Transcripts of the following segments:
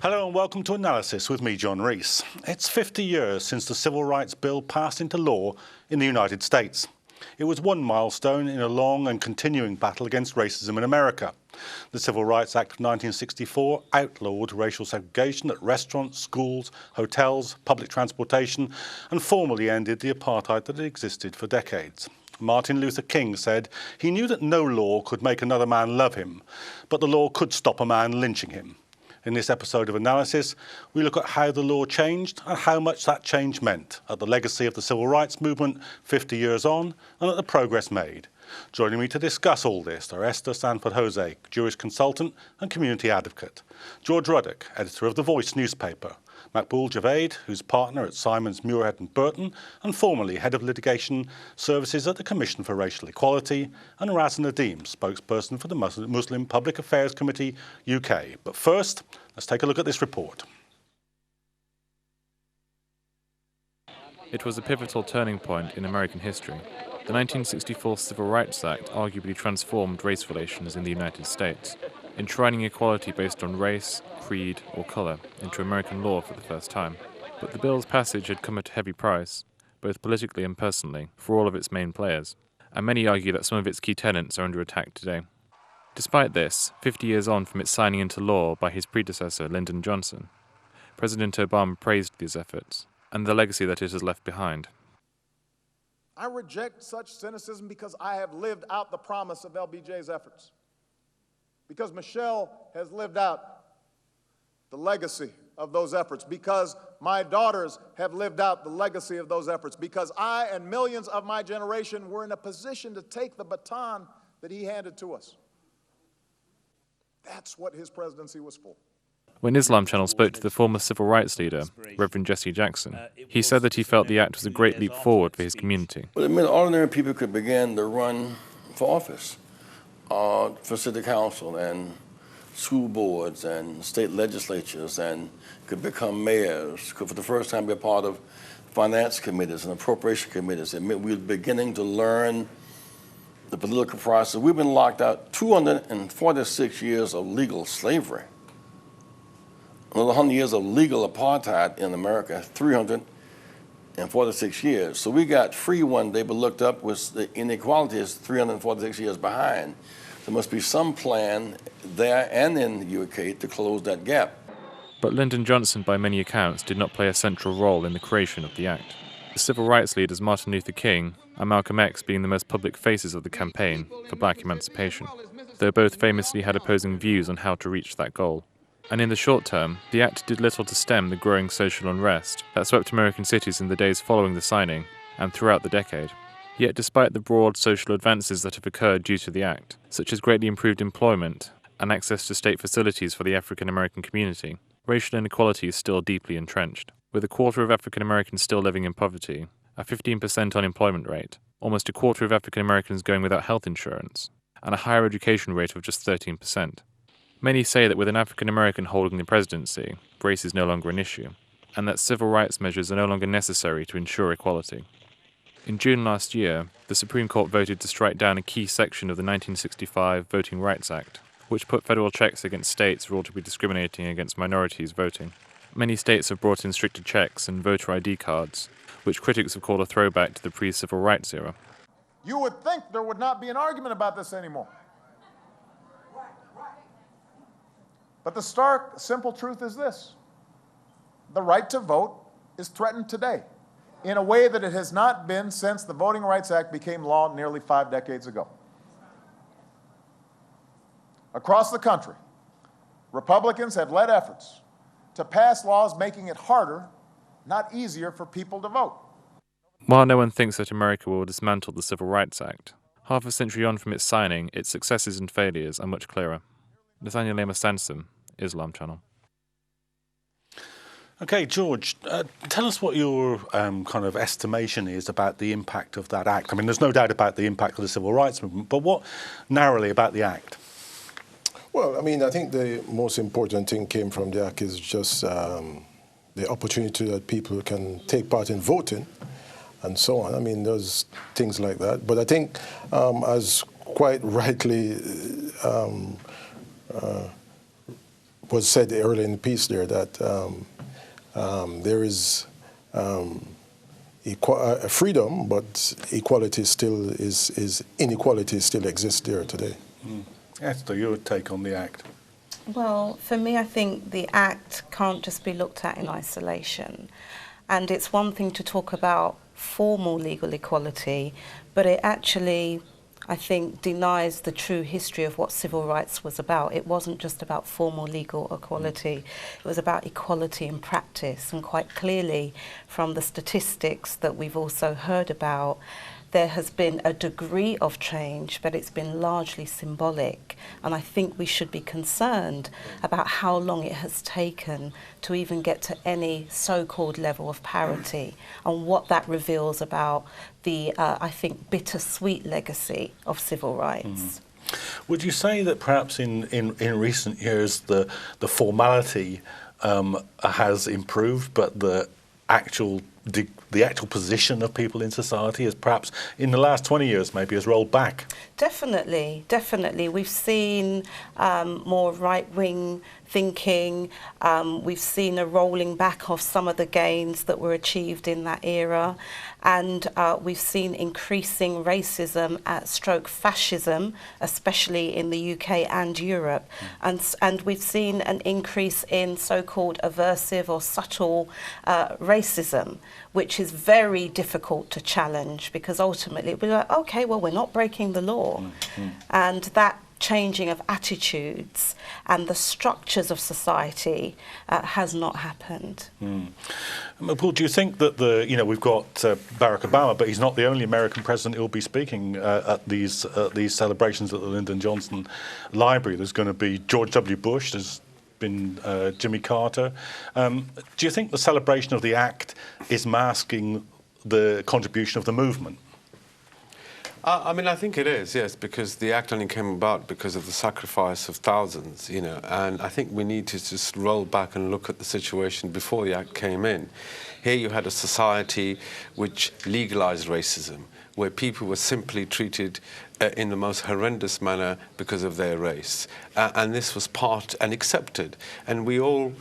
Hello and welcome to Analysis with me, John Rees. It's 50 years since the Civil Rights Bill passed into law in the United States. It was one milestone in a long and continuing battle against racism in America. The Civil Rights Act of 1964 outlawed racial segregation at restaurants, schools, hotels, public transportation, and formally ended the apartheid that had existed for decades. Martin Luther King said he knew that no law could make another man love him, but the law could stop a man lynching him. In this episode of Analysis, we look at how the law changed and how much that change meant, at the legacy of the civil rights movement 50 years on, and at the progress made. Joining me to discuss all this are Esther Sanford-Jose, Jewish consultant and community advocate, George Ruddock, editor of The Voice newspaper, Maqbool Javed, who's partner at Simons, Muirhead and Burton, and formerly head of litigation services at the Commission for Racial Equality, and Raz Nadeem, spokesperson for the Muslim Public Affairs Committee UK. But first, let's take a look at this report. It was a pivotal turning point in American history. The 1964 Civil Rights Act arguably transformed race relations in the United States, enshrining equality based on race, creed, or colour into American law for the first time. But the bill's passage had come at a heavy price, both politically and personally, for all of its main players, and many argue that some of its key tenets are under attack today. Despite this, 50 years on from its signing into law by his predecessor, Lyndon Johnson, President Obama praised these efforts, and the legacy that it has left behind. I reject such cynicism because I have lived out the promise of LBJ's efforts. Because Michelle has lived out the legacy of those efforts. Because my daughters have lived out the legacy of those efforts. Because I and millions of my generation were in a position to take the baton that he handed to us. That's what his presidency was for. When Islam Channel spoke to the former civil rights leader, Reverend Jesse Jackson, he said that he felt the act was a great leap forward for his community. Well, it meant ordinary people could begin to run for office, for city council and school boards and state legislatures, and could become mayors, could for the first time be a part of finance committees and appropriation committees. It meant we were beginning to learn the political process. We've been locked out 246 years of legal slavery. Another 100 years of legal apartheid in America, 346 years. So we got free one day, but looked up, was the inequality is 346 years behind. There must be some plan there and in the UK to close that gap. But Lyndon Johnson, by many accounts, did not play a central role in the creation of the act. The civil rights leaders Martin Luther King and Malcolm X being the most public faces of the campaign for black emancipation, though both famously had opposing views on how to reach that goal. And in the short term, the act did little to stem the growing social unrest that swept American cities in the days following the signing and throughout the decade. Yet despite the broad social advances that have occurred due to the act, such as greatly improved employment and access to state facilities for the African American community, racial inequality is still deeply entrenched. With a quarter of African Americans still living in poverty, a 15% unemployment rate, almost a quarter of African Americans going without health insurance, and a higher education rate of just 13%. Many say that with an African American holding the presidency, race is no longer an issue, and that civil rights measures are no longer necessary to ensure equality. In June last year, the Supreme Court voted to strike down a key section of the 1965 Voting Rights Act, which put federal checks against states for all to be discriminating against minorities voting. Many states have brought in stricter checks and voter ID cards, which critics have called a throwback to the pre-civil rights era. You would think there would not be an argument about this anymore. But the stark, simple truth is this. The right to vote is threatened today in a way that it has not been since the Voting Rights Act became law nearly 5 decades ago. Across the country, Republicans have led efforts to pass laws making it harder, not easier, for people to vote. While no one thinks that America will dismantle the Civil Rights Act, half a century on from its signing, its successes and failures are much clearer. Nathaniel Amos Sansom, Islam Channel. Okay, George, tell us what your kind of estimation is about the impact of that act. I mean, there's no doubt about the impact of the civil rights movement, but what narrowly about the act? Well, I mean, I think the most important thing came from the act is just the opportunity that people can take part in voting and so on. I mean, there's things like that. But I think, as quite rightly was said earlier in the piece there, that there is freedom, but equality still inequality still exists there today. Esther, your take on the Act? Well, for me, I think the Act can't just be looked at in isolation. And it's one thing to talk about formal legal equality, but it actually, I think, denies the true history of what civil rights was about. It wasn't just about formal legal equality. It was about equality in practice. And quite clearly, from the statistics that we've also heard about, there has been a degree of change, but it's been largely symbolic. And I think we should be concerned about how long it has taken to even get to any so-called level of parity, and what that reveals about the, I think, bittersweet legacy of civil rights. Would you say that perhaps in recent years the formality has improved, but the actual position of people in society has perhaps in the last 20 years maybe has rolled back? Definitely, definitely. We've seen more right-wing thinking. We've seen a rolling back of some of the gains that were achieved in that era. And we've seen increasing racism stroke fascism, especially in the UK and Europe. And we've seen an increase in so-called aversive or subtle racism, which is very difficult to challenge, because ultimately we're like, okay, well, we're not breaking the law. And that changing of attitudes and the structures of society has not happened. Paul, do you think that we've got Barack Obama, but he's not the only American president who will be speaking at these celebrations at the Lyndon Johnson Library? There's going to be George W. Bush, there's been Jimmy Carter. Do you think the celebration of the Act is masking the contribution of the movement? I mean, I think it is, yes, because the Act only came about because of the sacrifice of thousands, and I think we need to just roll back and look at the situation before the Act came in. Here you had a society which legalized racism, where people were simply treated in the most horrendous manner because of their race. And this was part and accepted. And we all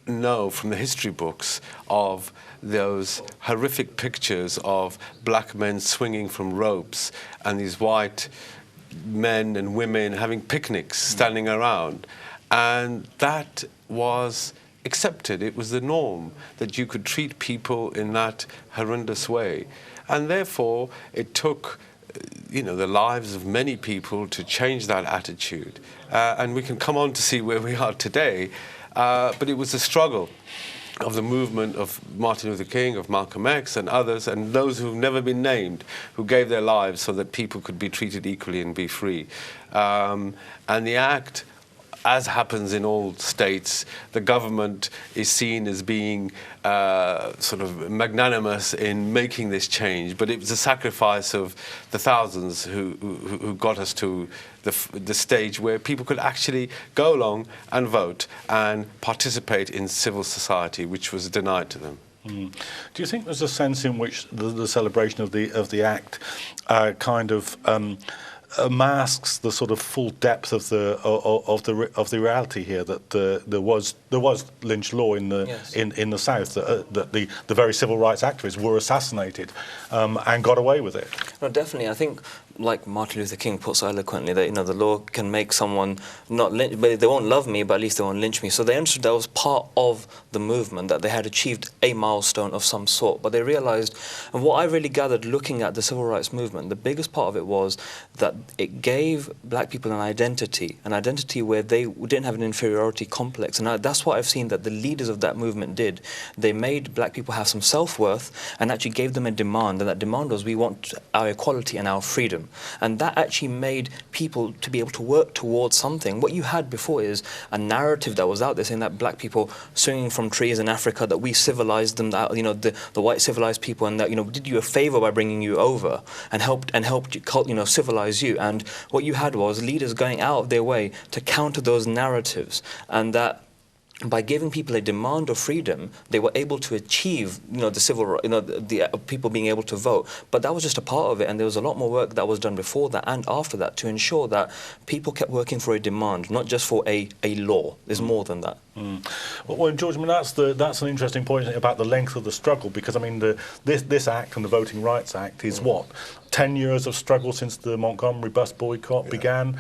know from the history books of those horrific pictures of black men swinging from ropes and these white men and women having picnics, standing around. And that was accepted. It was the norm that you could treat people in that horrendous way. And therefore, it took the lives of many people to change that attitude. And we can come on to see where we are today. But it was a struggle of the movement of Martin Luther King, of Malcolm X and others, and those who've never been named, who gave their lives so that people could be treated equally and be free. And the Act, as happens in all states, the government is seen as being sort of magnanimous in making this change, but it was a sacrifice of the thousands who got us to the stage where people could actually go along and vote and participate in civil society, which was denied to them. Do you think there's a sense in which the celebration of the Act kind of masks the sort of full depth of the reality here, that there was lynch law in the in the South, that the very civil rights activists were assassinated and got away with it? No, definitely. I think, like Martin Luther King put so eloquently, that the law can make someone not lynch, but they won't love me, but at least they won't lynch me. So they understood that was part of the movement, that they had achieved a milestone of some sort. But they realized, and what I really gathered looking at the civil rights movement, the biggest part of it was that it gave black people an identity where they didn't have an inferiority complex. And that's what I've seen that the leaders of that movement did. They made black people have some self-worth and actually gave them a demand. And that demand was, we want our equality and our freedom. And that actually made people to be able to work towards something. What you had before is a narrative that was out there saying that black people swinging from trees in Africa, that we civilized them, that, the white civilized people, and that, we did you a favor by bringing you over and helped civilize you. And what you had was leaders going out of their way to counter those narratives, and that by giving people a demand of freedom, they were able to achieve, the civil, the people being able to vote. But that was just a part of it, and there was a lot more work that was done before that and after that to ensure that people kept working for a demand, not just for a law. There's more than that. Well, George, I mean, that's an interesting point about the length of the struggle, because I mean, this Act and the Voting Rights Act is what, 10 years of struggle since the Montgomery bus boycott began.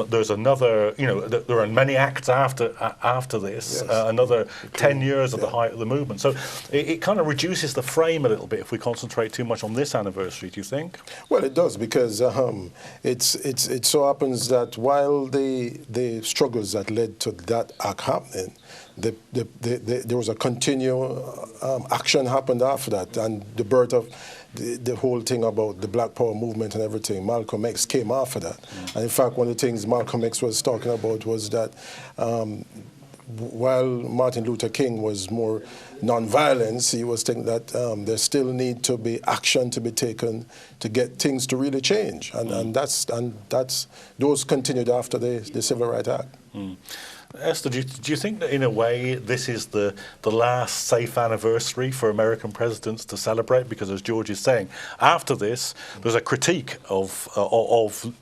There's another, there are many acts after this, another 10 years at the height of the movement. So it kind of reduces the frame a little bit if we concentrate too much on this anniversary, do you think? Well, it does, because it so happens that while the struggles that led to that act happening, there was a continued action happened after that, and the birth of the whole thing about the Black Power movement and everything. Malcolm X came after that. And in fact, one of the things Malcolm X was talking about was that while Martin Luther King was more non-violence, he was thinking that there still need to be action to be taken to get things to really change. And that's those continued after the Civil Rights Act. Esther, do you think that in a way this is the last safe anniversary for American presidents to celebrate? Because as George is saying, after this there's a critique of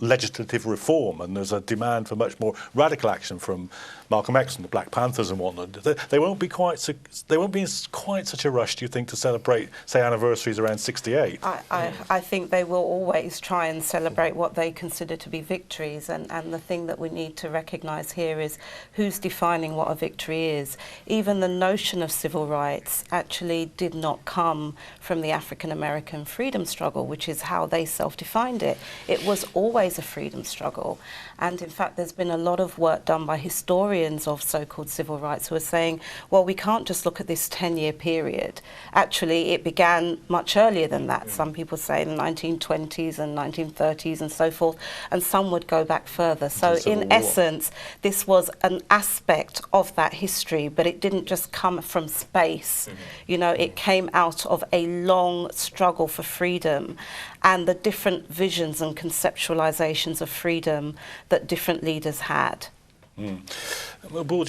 legislative reform, and there's a demand for much more radical action from Malcolm X and the Black Panthers and whatnot. They won't be in quite such a rush, do you think, to celebrate, say, anniversaries around 68? I think they will always try and celebrate what they consider to be victories, and the thing that we need to recognise here is who's defining what a victory is. Even the notion of civil rights actually did not come from the African American freedom struggle, which is how they self-defined it. It was always a freedom struggle, and in fact there's been a lot of work done by historians of so-called civil rights who are saying, well, we can't just look at this 10-year period. Actually, it began much earlier than that. Some people say in the 1920s and 1930s and so forth, and some would go back further. So in essence, this was an aspect of that history, but it didn't just come from space. It came out of a long struggle for freedom and the different visions and conceptualizations of freedom that different leaders had. Well, Bull,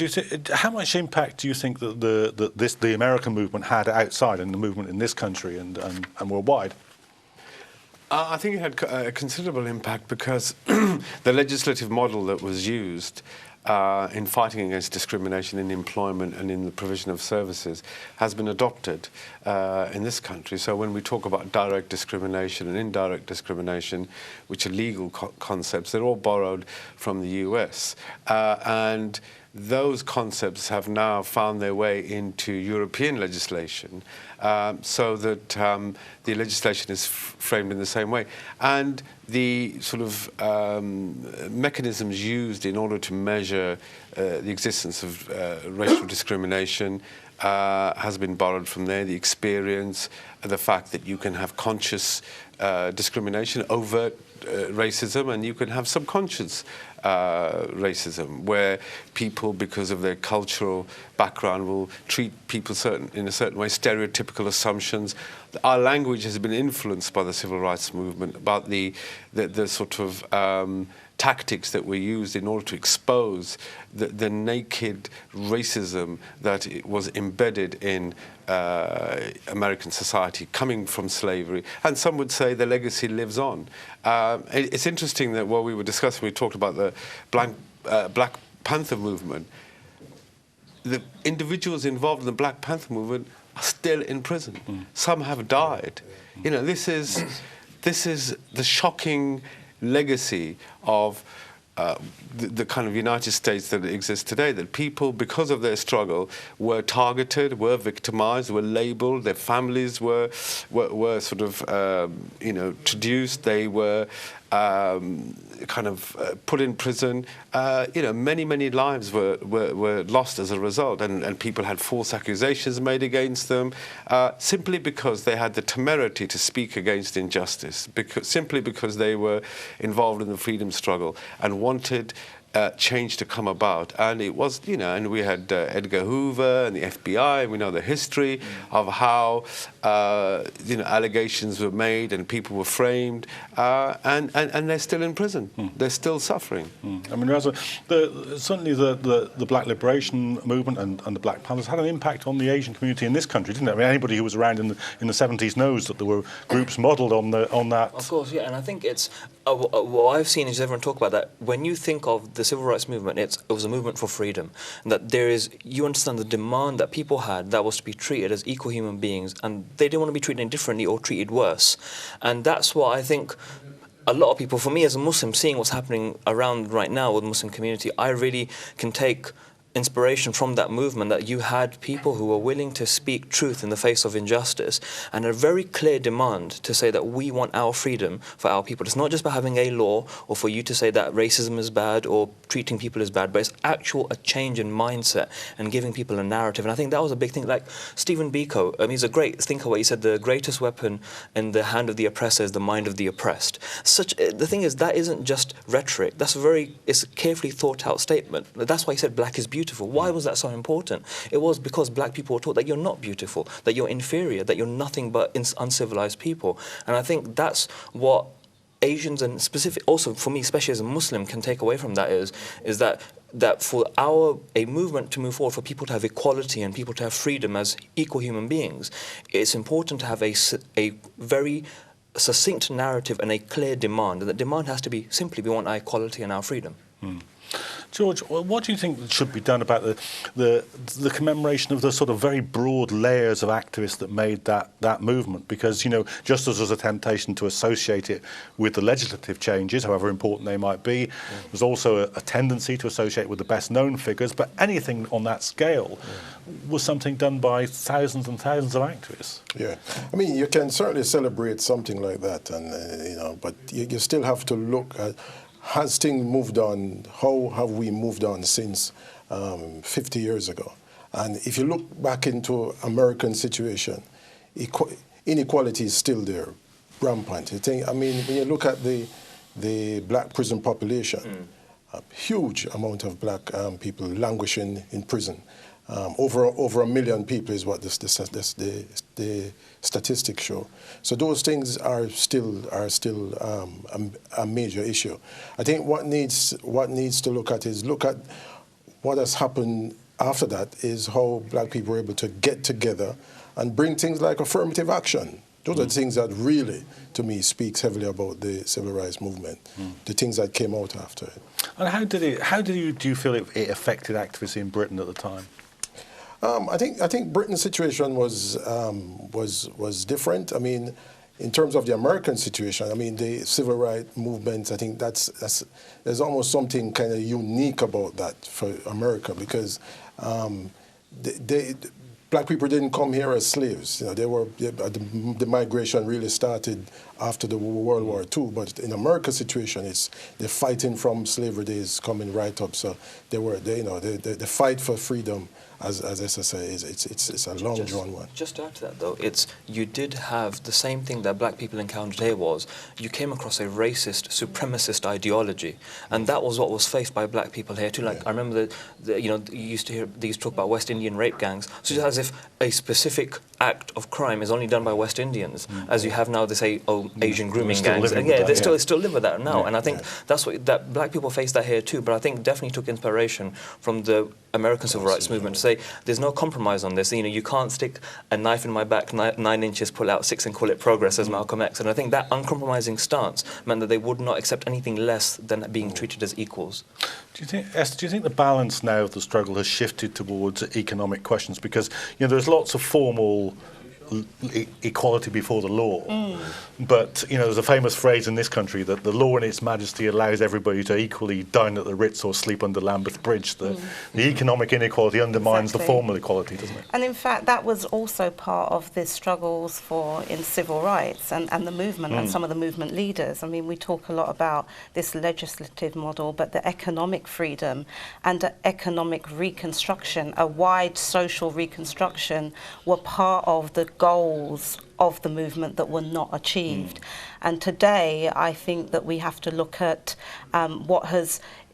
how much impact do you think that the American movement had outside, and the movement in this country and worldwide? I think it had a considerable impact because the legislative model that was used in fighting against discrimination in employment and in the provision of services has been adopted in this country. So when we talk about direct discrimination and indirect discrimination, which are legal concepts, they're all borrowed from the US. And those concepts have now found their way into European legislation, so that the legislation is framed in the same way. And the sort of mechanisms used in order to measure the existence of racial discrimination has been borrowed from there. The experience, the fact that you can have conscious discrimination, overt racism, and you can have subconscious racism, where people, because of their cultural background, will treat people in a certain way, stereotypical assumptions. Our language has been influenced by the civil rights movement, about the sort of tactics that were used in order to expose the naked racism that was embedded in American society, coming from slavery. And some would say the legacy lives on. It's interesting that while we were discussing, we talked about the Black Panther movement. The individuals involved in the Black Panther movement are still in prison. Some have died. This is the shocking legacy of the kind of United States that exists today, that people, because of their struggle, were targeted, were victimized, were labeled, their families were sort of, traduced, they were kind of put in prison. Many lives were lost as a result, and people had false accusations made against them, simply because they had the temerity to speak against injustice, simply because they were involved in the freedom struggle and wanted change to come about. And it was, you know, and we had Edgar Hoover and the FBI. We know the history of how, you know, allegations were made and people were framed, and they're still in prison. They're still suffering. I mean, certainly the Black Liberation Movement and the Black Panthers had an impact on the Asian community in this country, didn't it? I mean, anybody who was around in the 70s knows that there were groups modelled on that. Of course, yeah, and I think it's what I've seen is everyone talk about that. When you think of the civil rights movement, it was a movement for freedom, and that you understand the demand that people had that was to be treated as equal human beings, and they didn't want to be treated any differently or treated worse, and that's what I think. A lot of people, for me as a Muslim, seeing what's happening around right now with the Muslim community, I really can take inspiration from that movement, that you had people who were willing to speak truth in the face of injustice, and a very clear demand to say that we want our freedom for our people. It's not just about having a law or for you to say that racism is bad or treating people is bad, but it's a change in mindset and giving people a narrative. And I think that was a big thing. Like Stephen Biko, he's a great thinker, where he said the greatest weapon in the hand of the oppressor is the mind of the oppressed. The thing is, that isn't just rhetoric. It's a carefully thought out statement. That's why he said black is beautiful. Why was that so important? It was because black people were taught that you're not beautiful, that you're inferior, that you're nothing but uncivilized people. And I think that's what Asians, and also for me, especially as a Muslim, can take away from that is that for a movement to move forward, for people to have equality and people to have freedom as equal human beings, it's important to have a very succinct narrative and a clear demand. And the demand has to be simply, we want our equality and our freedom. George, what do you think should be done about the commemoration of the sort of very broad layers of activists that made that movement? Because, you know, just as there's a temptation to associate it with the legislative changes, however important they might be, there's also a tendency to associate with the best-known figures, but anything on that scale was something done by thousands and thousands of activists. Yeah, I mean, you can certainly celebrate something like that, and you know, but you still have to look at, has things moved on? How have we moved on since 50 years ago? And if you look back into American situation, inequality is still there, rampant. I mean, when you look at the black prison population, a huge amount of black people languishing in prison. Over 1 million people is what the statistics show. So those things are still a major issue. I think what needs to look at what has happened after that is how black people were able to get together and bring things like affirmative action. Those are the things that really, to me, speaks heavily about the civil rights movement, the things that came out after it. And how do you feel it affected activists in Britain at the time? I think Britain's situation was different. I mean, in terms of the American situation, I mean, the civil rights movement, I think there's almost something kind of unique about that for America, because black people didn't come here as slaves. You know, the migration really started after the World War II. But in America's situation, they're fighting from slavery days coming right up. So the fight for freedom, as SSA it's a long drawn one. Just to add to that, though, you did have the same thing that black people encountered here was you came across a racist, supremacist ideology, and that was what was faced by black people here too. Like I remember you used to hear these talk about West Indian rape gangs, so it's as if a specific act of crime is only done by West Indians, as you have now they say, Asian grooming gangs. And they still live with that now, and I think that's that black people face that here too. But I think definitely took inspiration from the American civil rights movement to say there's no compromise on this. You know, you can't stick a knife in my back 9 inches, pull out 6 and call it progress, as Malcolm X. And I think that uncompromising stance meant that they would not accept anything less than being treated as equals. Do you think the balance now of the struggle has shifted towards economic questions? Because, you know, there's lots of formal equality before the law, but you know, there's a famous phrase in this country that the law in its majesty allows everybody to equally dine at the Ritz or sleep under Lambeth Bridge. The economic inequality undermines the formal equality, doesn't it? And in fact, that was also part of the struggles in civil rights and the movement and some of the movement leaders. I mean, we talk a lot about this legislative model, but the economic freedom and the economic reconstruction, a wide social reconstruction, were part of the goals of the movement that were not achieved. And today, I think that we have to look at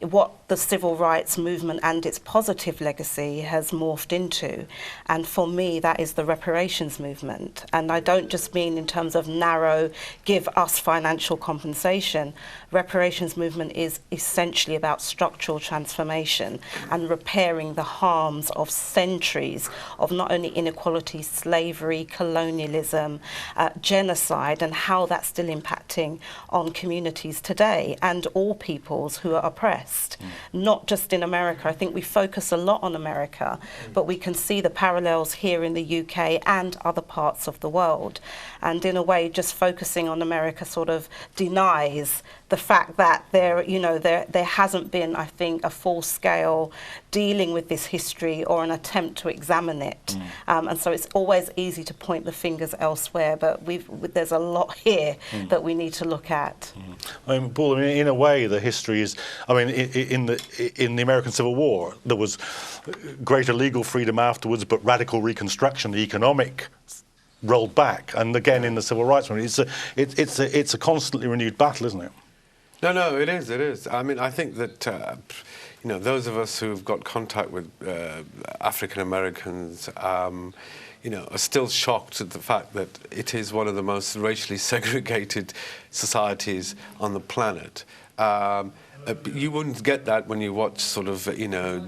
what the civil rights movement and its positive legacy has morphed into. And for me, that is the reparations movement. And I don't just mean in terms of narrow, give us financial compensation. Reparations movement is essentially about structural transformation and repairing the harms of centuries of not only inequality, slavery, colonialism, genocide, and how that's still impacting on communities today and all peoples who are oppressed, not just in America. I think we focus a lot on America, but we can see the parallels here in the UK and other parts of the world. And in a way, just focusing on America sort of denies the fact that there hasn't been, I think, a full-scale dealing with this history or an attempt to examine it. And so it's always easy to point the fingers elsewhere, but there's a lot here that we need to look at. I mean, Paul, in a way, the history is, in the American Civil War, there was greater legal freedom afterwards, but radical Reconstruction, the economic, rolled back. And again, in the civil rights movement, it's a constantly renewed battle, isn't it? No, it is, it is. I mean, I think that, those of us who've got contact with African Americans, are still shocked at the fact that it is one of the most racially segregated societies on the planet. You wouldn't get that when you watch sort of,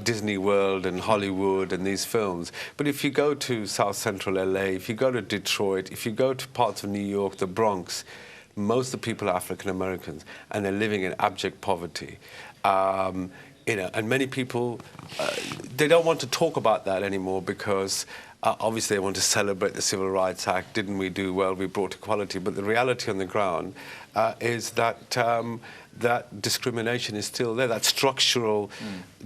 Disney World and Hollywood and these films. But if you go to South Central LA, if you go to Detroit, if you go to parts of New York, the Bronx, most of the people are African Americans and they're living in abject poverty. And many people, they don't want to talk about that anymore because obviously they want to celebrate the Civil Rights Act. Didn't we do well? We brought equality. But the reality on the ground is that that discrimination is still there. That structural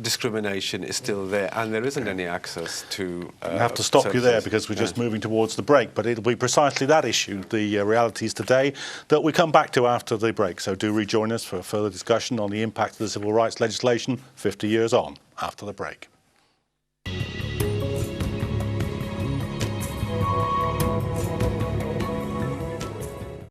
discrimination is still there, and there isn't any access to. I have to stop you there because we're just moving towards the break. But it'll be precisely that issue, the realities today, that we come back to after the break. So do rejoin us for further discussion on the impact of the civil rights legislation 50 years on after the break.